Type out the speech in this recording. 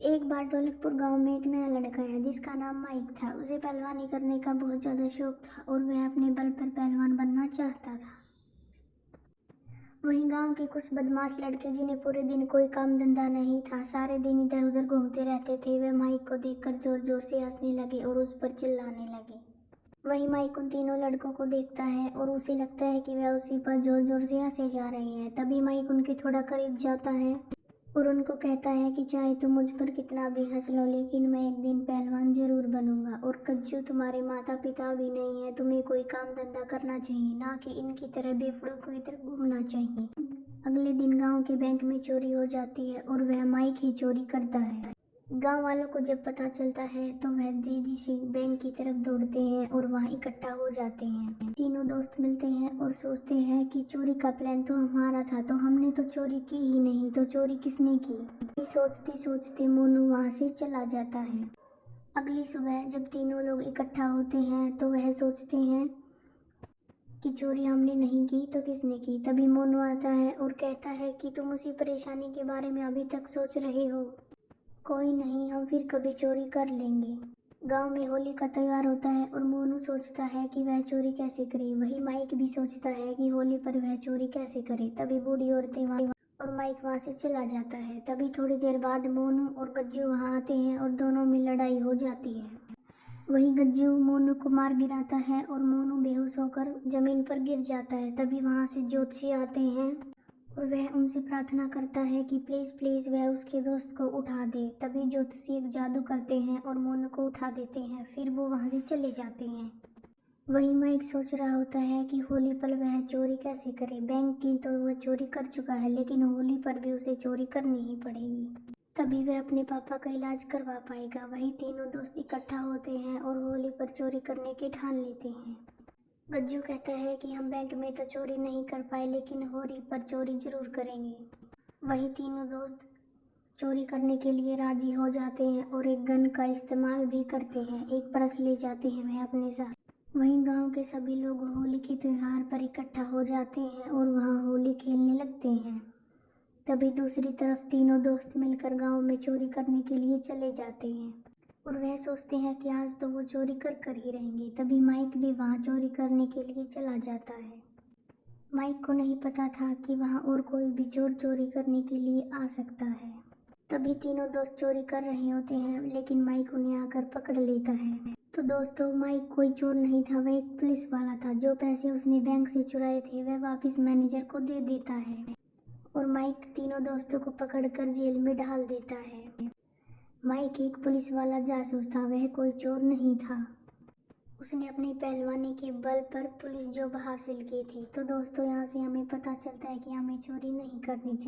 एक बार ढोलकपुर गांव में एक नया लड़का है जिसका नाम माइक था। उसे पहलवानी करने का बहुत ज़्यादा शौक था और वह अपने बल पर पहलवान बनना चाहता था। वहीं गांव के कुछ बदमाश लड़के जिन्हें पूरे दिन कोई काम धंधा नहीं था, सारे दिन इधर उधर घूमते रहते थे, वे माइक को देखकर जोर जोर से हंसने लगे और उस पर चिल्लाने लगे। वहीं माइक उन तीनों लड़कों को देखता है और उसे लगता है कि वह उसी पर जोर जोर से हंसे जा रहे हैं। तभी माइक उनके थोड़ा करीब जाता है और उनको कहता है कि चाहे तुम मुझ पर कितना भी हंस लो, लेकिन मैं एक दिन पहलवान जरूर बनूंगा। और कज्जू, तुम्हारे माता पिता भी नहीं है, तुम्हें कोई काम धंधा करना चाहिए, ना कि इनकी तरह बेवड़ों की तरह घूमना चाहिए। अगले दिन गांव के बैंक में चोरी हो जाती है और वह माइक ही चोरी करता है। गांव वालों को जब पता चलता है तो वह तेजी से बैंक की तरफ दौड़ते हैं और वहां इकट्ठा हो जाते हैं। तीनों दोस्त मिलते हैं और सोचते हैं कि चोरी का प्लान तो हमारा था, तो हमने तो चोरी की ही नहीं, तो चोरी किसने की। सोचते सोचते मोनू वहां से चला जाता है। अगली सुबह जब तीनों लोग इकट्ठा होते हैं तो वह सोचते हैं कि चोरी हमने नहीं की तो किसने की। तभी मोनू आता है और कहता है कि तुम उसी परेशानी के बारे में अभी तक सोच रहे हो। कोई नहीं, हम फिर कभी चोरी कर लेंगे। गांव में होली का त्योहार होता है और मोनू सोचता है कि वह चोरी कैसे करे। वही माइक भी सोचता है कि होली पर वह चोरी कैसे करे। तभी बूढ़ी औरतें वहां और माइक वहां से चला जाता है। तभी थोड़ी देर बाद मोनू और गज्जू वहां आते हैं और दोनों में लड़ाई हो जाती है। वही गज्जू मोनू को मार गिराता है और मोनू बेहोश होकर जमीन पर गिर जाता है। तभी वहां से ज्योतिषी आते हैं और वह उनसे प्रार्थना करता है कि प्लीज़ प्लीज़ वह उसके दोस्त को उठा दे। तभी ज्योतिषी एक जादू करते हैं और मोनू को उठा देते हैं। फिर वो वहाँ से चले जाते हैं। वहीं माइक सोच रहा होता है कि होली पर वह चोरी कैसे करे। बैंक की तो वह चोरी कर चुका है, लेकिन होली पर भी उसे चोरी करनी ही पड़ेगी, तभी वह अपने पापा का इलाज करवा पाएगा। वहीं तीनों दोस्त इकट्ठा होते हैं और होली पर चोरी करने की ठान लेते हैं। गज्जू कहता है कि हम बैंक में तो चोरी नहीं कर पाए, लेकिन होली पर चोरी जरूर करेंगे। वही तीनों दोस्त चोरी करने के लिए राजी हो जाते हैं और एक गन का इस्तेमाल भी करते हैं। एक पर्स ले जाते हैं वह अपने साथ। वहीं गांव के सभी लोग होली के त्योहार पर इकट्ठा हो जाते हैं और वहां होली खेलने लगते हैं। तभी दूसरी तरफ तीनों दोस्त मिलकर गांव में चोरी करने के लिए चले जाते हैं और वह सोचते हैं कि आज तो वो चोरी कर ही रहेंगे। तभी माइक भी वहाँ चोरी करने के लिए चला जाता है। माइक को नहीं पता था कि वहाँ और कोई भी चोर चोरी करने के लिए आ सकता है। तभी तीनों दोस्त चोरी कर रहे होते हैं, लेकिन माइक उन्हें आकर पकड़ लेता है। तो दोस्तों, माइक कोई चोर नहीं था, वह एक पुलिस वाला था। जो पैसे उसने बैंक से चुराए थे वह वापिस मैनेजर को दे देता है और माइक तीनों दोस्तों को पकड़कर जेल में डाल देता है। माइक एक पुलिस वाला जासूस था, वह कोई चोर नहीं था। उसने अपनी पहलवानी के बल पर पुलिस जॉब हासिल की थी। तो दोस्तों, यहाँ से हमें पता चलता है कि हमें चोरी नहीं करनी चाहिए।